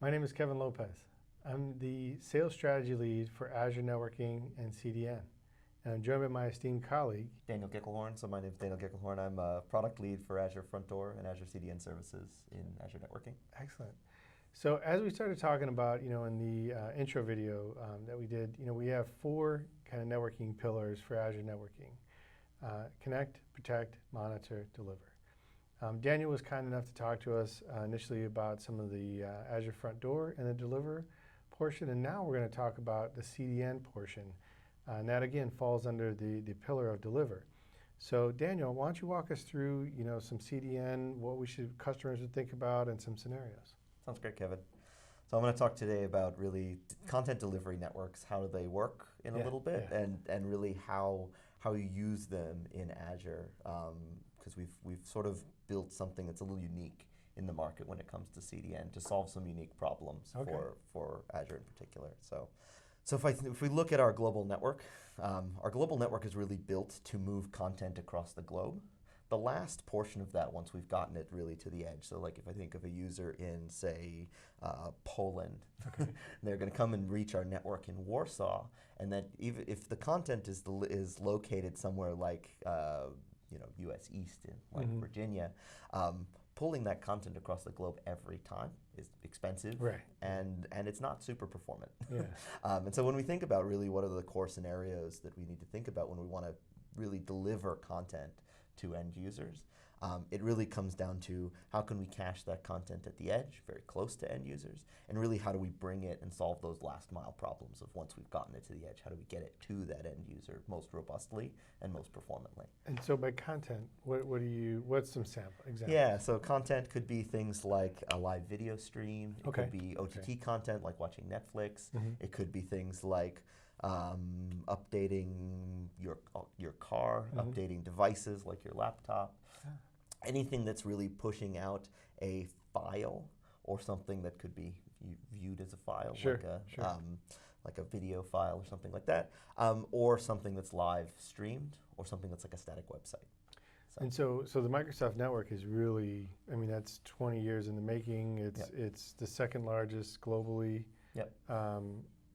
My name is Kevin Lopez. I'm the sales strategy lead for Azure Networking and CDN. And I'm joined by my esteemed colleague, Daniel Gickelhorn. So my name is Daniel Gickelhorn. I'm a product lead for Azure Front Door and Azure CDN services in Azure Networking. Excellent. So as we started talking about, in the intro video that we did, we have four kind of networking pillars for Azure Networking. Connect, protect, monitor, deliver. Daniel was kind enough to talk to us initially about some of the Azure Front Door and the deliver portion, and now we're going to talk about the CDN portion. And that again falls under the pillar of deliver. So Daniel, why don't you walk us through some CDN, what customers would think about, and some scenarios. Sounds great, Kevin. So I'm going to talk today about really content delivery networks, how do they work in a little bit, and really how you use them in Azure, because we've sort of built something that's a little unique in the market when it comes to CDN to solve some unique problems for Azure in particular. So if we look at our global network is really built to move content across the globe. The last portion of that, once we've gotten it really to the edge, so like if I think of a user in, say, Poland, they're going to come and reach our network in Warsaw, and that even if the content is located somewhere like U.S. East in Virginia, pulling that content across the globe every time is expensive, and it's not super performant. And so when we think about really what are the core scenarios that we need to think about when we want to really deliver content to end users, it really comes down to how can we cache that content at the edge, very close to end users, and really how do we bring it and solve those last mile problems of once we've gotten it to the edge, how do we get it to that end user most robustly and most performantly. And so by content, what's some sample examples? Yeah, so content could be things like a live video stream, it could be OTT content like watching Netflix, it could be things like updating your car, updating devices like your laptop, anything that's really pushing out a file or something that could be viewed as a file, like a video file or something like that, or something that's live streamed or something that's like a static website. And so the Microsoft network is really, that's 20 years in the making. It's the second largest globally.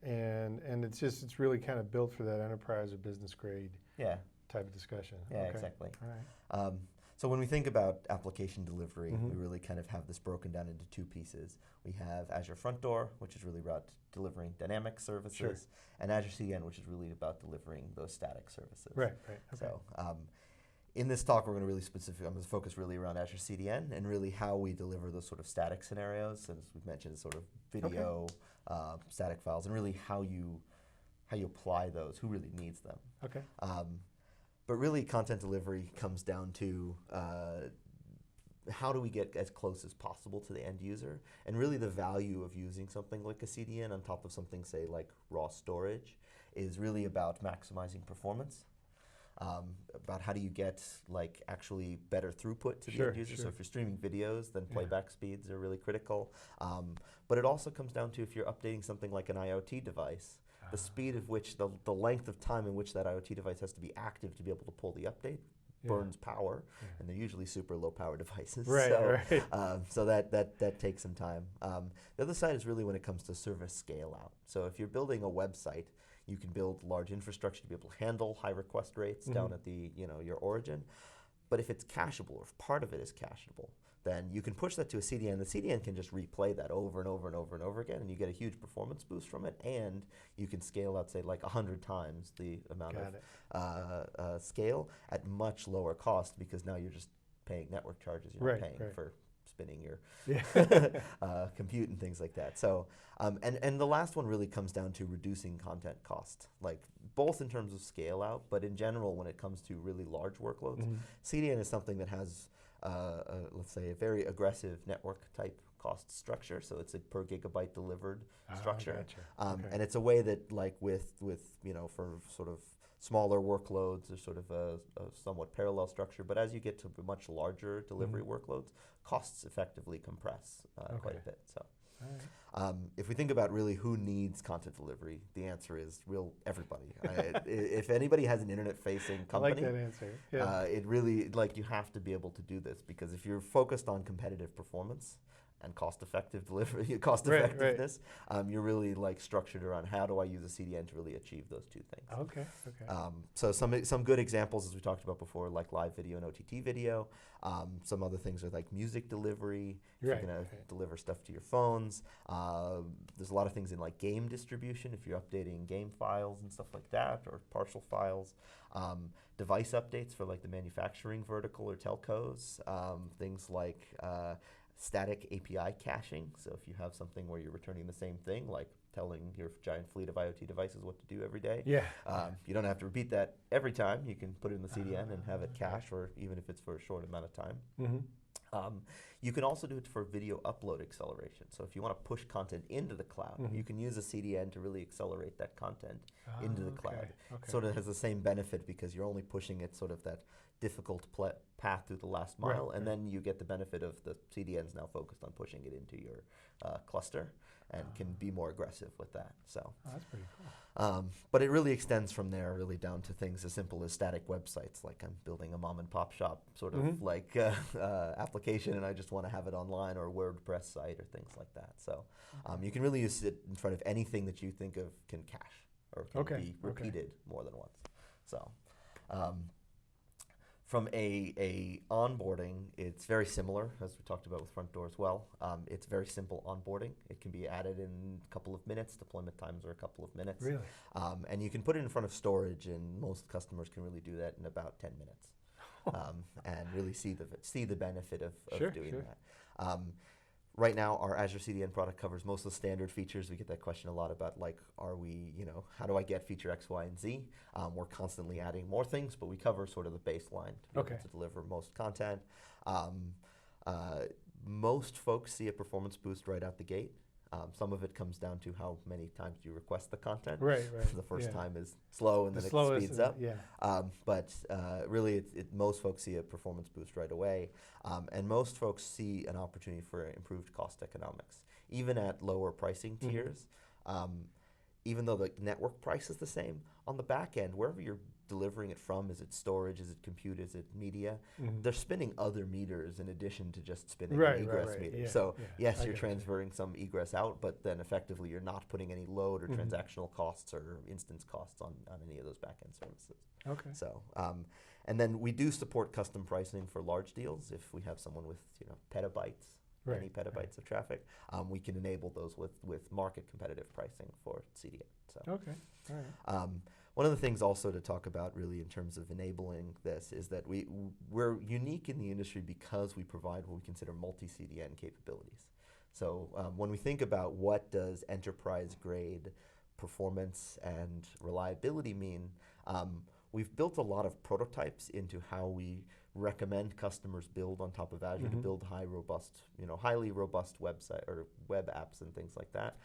And it's really kind of built for that enterprise or business grade type of discussion. Exactly. All right. So when we think about application delivery, we really kind of have this broken down into two pieces. We have Azure Front Door, which is really about delivering dynamic services, and Azure CDN, which is really about delivering those static services. So in this talk, we're going to really I'm going to focus really around Azure CDN and really how we deliver those sort of static scenarios, as we've mentioned, sort of video, static files, and really how you apply those, who really needs them. But really, content delivery comes down to how do we get as close as possible to the end user, and really the value of using something like a CDN on top of something, say, like raw storage, is really about maximizing performance. About how do you get actually better throughput to the end user. So if you're streaming videos, then playback speeds are really critical. But it also comes down to if you're updating something like an IoT device, the speed of which, the length of time in which that IoT device has to be active to be able to pull the update burns power, and they're usually super low power devices. So that takes some time. The other side is really when it comes to service scale out. So if you're building a website, you can build large infrastructure to be able to handle high request rates down at the your origin. But if it's cacheable, or if part of it is cacheable, then you can push that to a CDN. The CDN can just replay that over and over and over and over again, and you get a huge performance boost from it, and you can scale out, say, like 100 times the amount of scale at much lower cost, because now you're just paying network charges. You're not paying for spinning your compute and things like that. So, and the last one really comes down to reducing content cost, like both in terms of scale out, but in general when it comes to really large workloads. CDN is something that has, let's say, a very aggressive network type cost structure. So it's a per gigabyte delivered structure. And it's a way that, like with for sort of smaller workloads, there's sort of a somewhat parallel structure. But as you get to much larger delivery workloads, costs effectively compress quite a bit. So If we think about really who needs content delivery, the answer is everybody. If anybody has an internet-facing company, I like that answer. Yeah. It really, you have to be able to do this, because if you're focused on competitive performance, and cost-effective delivery, cost effectiveness. You're really like structured around how do I use a CDN to really achieve those two things. Okay. So some good examples, as we talked about before, like live video and OTT video. Some other things are like music delivery. If you're gonna deliver stuff to your phones. There's a lot of things in like game distribution. If you're updating game files and stuff like that, or partial files. Device updates for like the manufacturing vertical or telcos. Things like static API caching. So if you have something where you're returning the same thing, like telling your giant fleet of IoT devices what to do every day, you don't have to repeat that every time. You can put it in the CDN and have it cache, or even if it's for a short amount of time. You can also do it for video upload acceleration. So if you want to push content into the cloud, you can use a CDN to really accelerate that content into the cloud. Sort of has the same benefit because you're only pushing it sort of that difficult path through the last mile, and then you get the benefit of the CDNs now focused on pushing it into your cluster, and can be more aggressive with that. So that's pretty cool. But it really extends from there really down to things as simple as static websites, like I'm building a mom and pop shop sort of like application, and I just want to have it online, or a WordPress site or things like that. So you can really use it in front of anything that you think of can cache or can be repeated more than once. So from a onboarding, it's very similar, as we talked about with Front Door as well. It's very simple onboarding. It can be added in a couple of minutes. Deployment times are a couple of minutes. Really? And you can put it in front of storage, and most customers can really do that in about 10 minutes. And really see the benefit of doing that. Right now, our Azure CDN product covers most of the standard features. We get that question a lot about, like, how do I get feature X, Y, and Z? We're constantly adding more things, but we cover sort of the baseline to be able to deliver most content. Most folks see a performance boost right out the gate. Some of it comes down to how many times you request the content. The first time is slow, and then it speeds up. But really, most folks see a performance boost right away. And most folks see an opportunity for improved cost economics. Even at lower pricing tiers, even though the network price is the same, on the back end, wherever you're delivering it from, is it storage, is it compute, is it media, they're spinning other meters in addition to just spinning an egress meter. So yes, you're transferring some egress out, but then effectively you're not putting any load or transactional costs or instance costs on any of those back-end services. So, and then we do support custom pricing for large deals. If we have someone with petabytes, many petabytes of traffic, we can enable those with market competitive pricing for CDN. So, one of the things also to talk about really in terms of enabling this is that we're unique in the industry because we provide what we consider multi-CDN capabilities. So when we think about what does enterprise grade performance and reliability mean, we've built a lot of prototypes into how we recommend customers build on top of Azure to build highly robust website or web apps and things like that.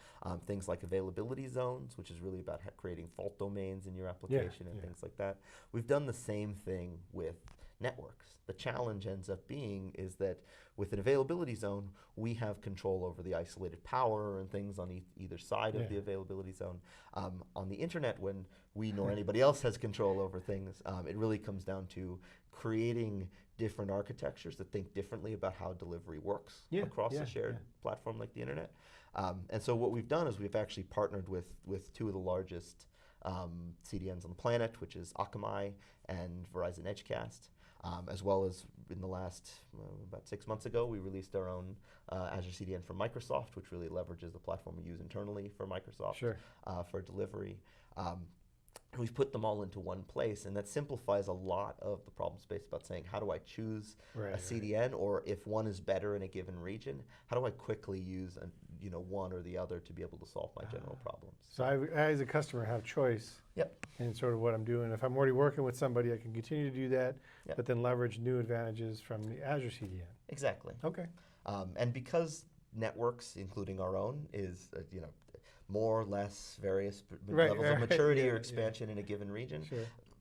Things like availability zones, which is really about creating fault domains in your application and things like that. We've done the same thing with networks. The challenge ends up being is that with an availability zone, we have control over the isolated power and things on either side of the availability zone. On the internet, when we nor anybody else has control over things, it really comes down to creating different architectures that think differently about how delivery works across a shared platform like the internet. And so what we've done is we've actually partnered with two of the largest CDNs on the planet, which is Akamai and Verizon Edgecast. As well as in the last, about 6 months ago, we released our own Azure CDN for Microsoft, which really leverages the platform we use internally for Microsoft for delivery. We've put them all into one place, and that simplifies a lot of the problem space about saying, how do I choose a CDN, or if one is better in a given region, how do I quickly use one or the other to be able to solve my general problems? So I, as a customer, have choice in sort of what I'm doing. If I'm already working with somebody, I can continue to do that, but then leverage new advantages from the Azure CDN. Exactly. Okay. And because networks, including our own, is more or less various levels of maturity or expansion in a given region,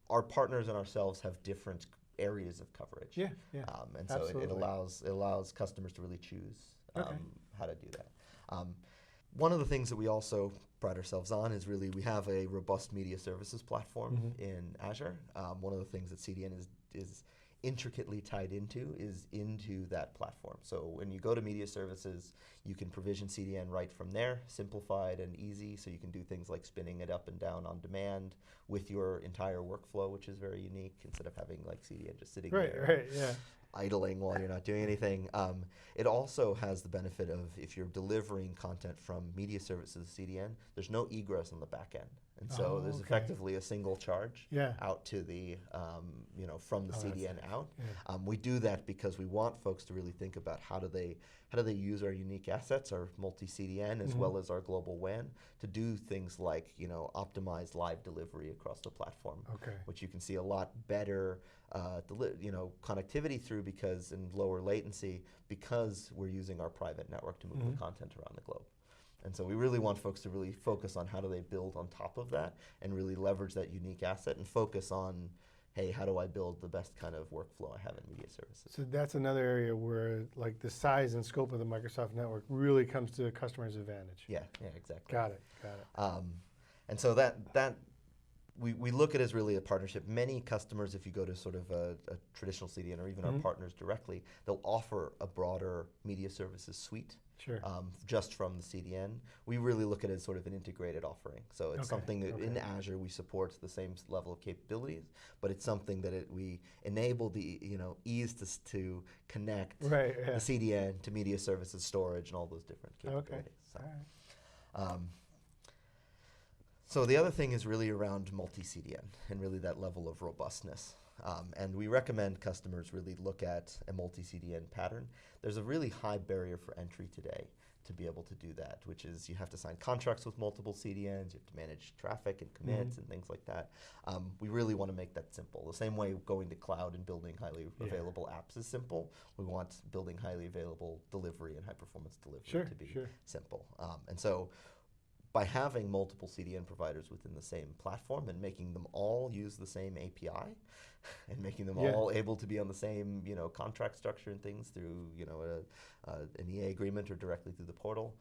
our partners and ourselves have different areas of coverage. And so it allows customers to really choose how to do that. One of the things that we also pride ourselves on is really we have a robust media services platform in Azure. One of the things that CDN is intricately tied into is into that platform. So when you go to media services, you can provision CDN right from there, simplified and easy, so you can do things like spinning it up and down on demand with your entire workflow, which is very unique, instead of having like CDN just sitting there idling while you're not doing anything. It also has the benefit of, if you're delivering content from media services CDN, there's no egress on the back end. And so there's effectively a single charge out to the, from the CDN out. Yeah. We do that because we want folks to really think about how do they use our unique assets, our multi-CDN, as well as our global WAN, to do things like, optimize live delivery across the platform, which you can see a lot better connectivity through, because in lower latency, because we're using our private network to move the content around the globe. And so we really want folks to really focus on how do they build on top of that and really leverage that unique asset and focus on, hey, how do I build the best kind of workflow I have in media services? So that's another area where like the size and scope of the Microsoft network really comes to the customer's advantage. Yeah, exactly. Got it. And so we look at it as really a partnership. Many customers, if you go to sort of a traditional CDN or even our partners directly, they'll offer a broader media services suite. Sure. Just from the CDN. We really look at it as sort of an integrated offering. So it's something that in Azure we support the same level of capabilities, but it's something that we enable the ease to connect the CDN to media services, storage, and all those different capabilities. So, so the other thing is really around multi-CDN and really that level of robustness. And we recommend customers really look at a multi-CDN pattern. There's a really high barrier for entry today to be able to do that, which is you have to sign contracts with multiple CDNs, you have to manage traffic and commits and things like that. We really want to make that simple. The same way going to cloud and building highly available apps is simple, we want building highly available delivery and high performance delivery to be simple. And so by having multiple CDN providers within the same platform and making them all use the same API and making them all able to be on the same contract structure and things through an EA agreement or directly through the portal,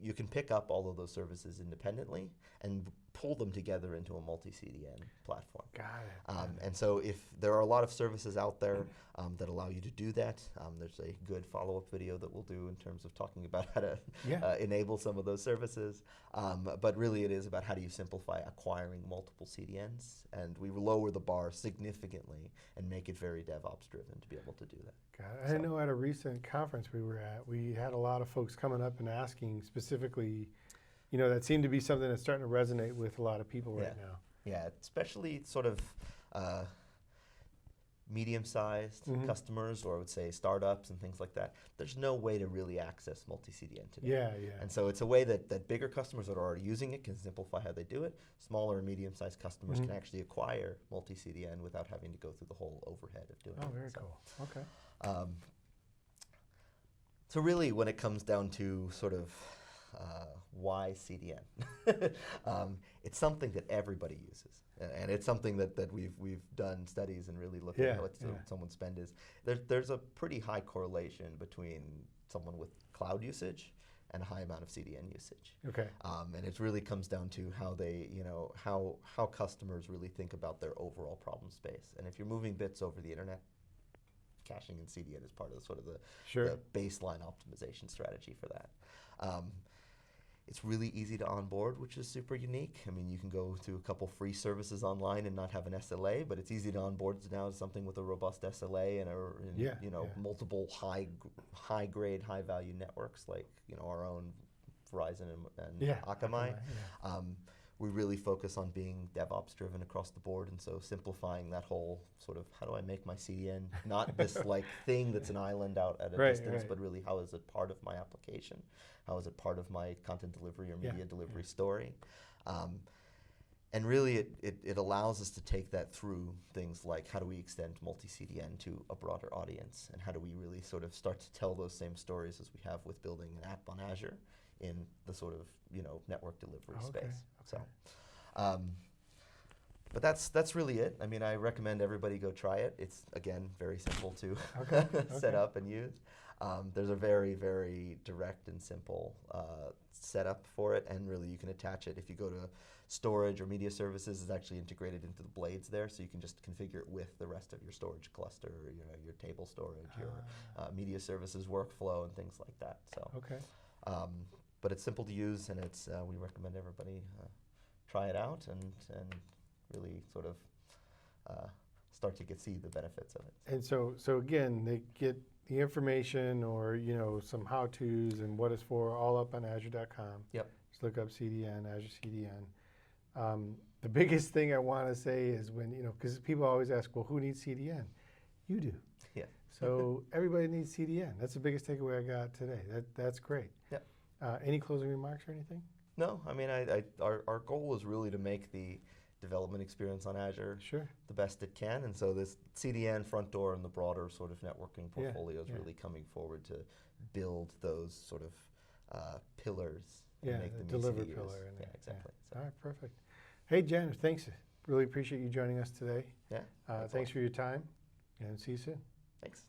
you can pick up all of those services independently and pull them together into a multi-CDN platform. Got it. And so if there are a lot of services out there that allow you to do that, there's a good follow-up video that we'll do in terms of talking about how to enable some of those services. But really it is about how do you simplify acquiring multiple CDNs, and we lower the bar significantly and make it very DevOps driven to be able to do that. Got it. I know at a recent conference we were at, we had a lot of folks coming up and asking specifically, that seemed to be something that's starting to resonate with a lot of people right now. Yeah, especially sort of medium-sized customers, or I would say startups and things like that. There's no way to really access multi-CDN today. And so it's a way that bigger customers that are already using it can simplify how they do it. Smaller and medium-sized customers can actually acquire multi-CDN without having to go through the whole overhead of doing it. Oh, very cool. Okay. So really when it comes down to sort of why CDN? It's something that everybody uses, and it's something that we've done studies and really looked at what someone's spend is. There's a pretty high correlation between someone with cloud usage and a high amount of CDN usage. And it really comes down to how they, how customers really think about their overall problem space. And if you're moving bits over the internet, caching in CDN is part of the baseline optimization strategy for that. It's really easy to onboard, which is super unique. I mean, you can go to a couple free services online and not have an SLA, but it's easy to onboard now something with a robust SLA and multiple high-grade, high-value networks like our own Verizon and Akamai. We really focus on being DevOps driven across the board, and so simplifying that whole sort of how do I make my CDN not this like thing that's an island out at a distance, but really how is it part of my application? How is it part of my content delivery or media delivery story? And really it allows us to take that through things like how do we extend multi-CDN to a broader audience, and how do we really sort of start to tell those same stories as we have with building an app on Azure in the sort of network delivery space. So, but that's really it. I mean, I recommend everybody go try it. It's again very simple to set up and use. There's a very, very direct and simple setup for it, and really you can attach it. If you go to storage or media services, it's actually integrated into the blades there, so you can just configure it with the rest of your storage cluster, your table storage, your media services workflow, and things like that. So, okay. But it's simple to use, and it's we recommend everybody try it out and really sort of start to see the benefits of it. And so again, they get the information or some how-tos and what it's for all up on Azure.com. Yep. Just look up CDN, Azure CDN. The biggest thing I want to say is when because people always ask, well, who needs CDN? You do. Yeah. So everybody needs CDN. That's the biggest takeaway I got today. That's great. Yep. Any closing remarks or anything? No, I mean, our goal is really to make the development experience on Azure the best it can, and so this CDN, front door, and the broader sort of networking portfolio is really coming forward to build those sort of pillars and make them deliver easy to pillar. use. Yeah, exactly. So. All right, perfect. Hey, Jen, thanks. Really appreciate you joining us today. Yeah. Thanks for your time, and see you soon. Thanks.